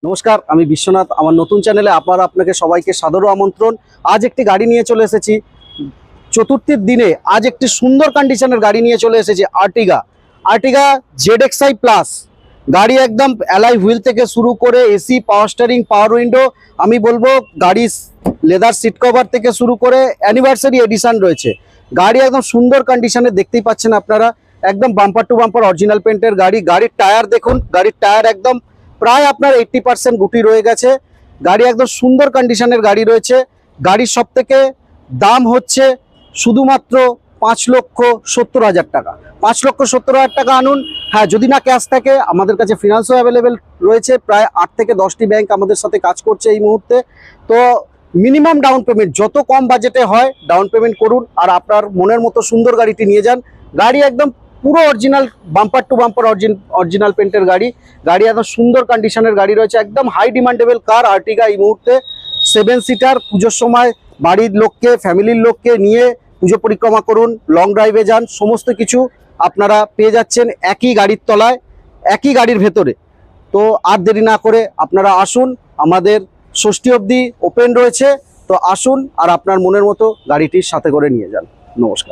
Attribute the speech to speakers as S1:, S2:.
S1: নমস্কার, আমি বিশ্বনাথ। আমার নতুন চ্যানেলে আপনাকে সবাইকে সাদর আমন্ত্রণ। আজ একটি গাড়ি নিয়ে চলে এসেছি চতুর্থীর দিনে। আজ একটি সুন্দর কন্ডিশনের গাড়ি নিয়ে চলে এসেছি, আর্টিগা ZXi প্লাস। গাড়ি একদম অ্যালাই হুইল থেকে শুরু করে এসি, পাওয়ার স্টিয়ারিং, পাওয়ার উইন্ডো, আমি বলবো গাড়ির লেদার সিট কভার থেকে শুরু করে অ্যানিভার্সারি এডিশন রয়েছে। গাড়ি একদম সুন্দর কন্ডিশনে, দেখতেই পাচ্ছেন আপনারা, একদম বাম্পার টু বাম্পার অরিজিনাল পেন্টের গাড়ি। গাড়ির টায়ার দেখুন, গাড়ির টায়ার একদম প্রায় আপনার 80% গুটি রয়ে গেছে। গাড়ি একদম সুন্দর কন্ডিশনের গাড়ি রয়েছে। গাড়ির সব থেকে দাম হচ্ছে শুধুমাত্র 5,70,000 টাকা। 5,70,000 টাকা আনুন। হ্যাঁ, যদি না ক্যাশ থাকে, আমাদের কাছে ফিনান্সও অ্যাভেলেবেল রয়েছে। প্রায় 8 থেকে 10টি ব্যাংক আমাদের সাথে কাজ করছে এই মুহূর্তে। তো মিনিমাম ডাউন পেমেন্ট যত কম বাজেটে হয় ডাউন পেমেন্ট করুন, আর আপনার মনের মতো সুন্দর গাড়িটি নিয়ে যান। গাড়ি একদম পুরো original, bumper to bumper original পেন্টের গাড়ি। গাড়ি একদম সুন্দর কন্ডিশনের গাড়ি রয়েছে, একদম হাই ডিমান্ডেবল কার আর্টিগা এই মুহূর্তে। 7 সিটার, পুজোর সময় বাড়ির লোককে, ফ্যামিলির লোককে নিয়ে পুজো পরিক্রমা করুন, লং ড্রাইভে যান, সমস্ত কিছু আপনারা পেয়ে যাচ্ছেন একই গাড়ির তলায়, একই গাড়ির ভেতরে। তো আর দেরি না করে আপনারা আসুন, আমাদের ষষ্ঠী অবধি ওপেন রয়েছে। তো আসুন আর আপনার মনের মতো গাড়িটির সাথে করে নিয়ে যান। নমস্কার।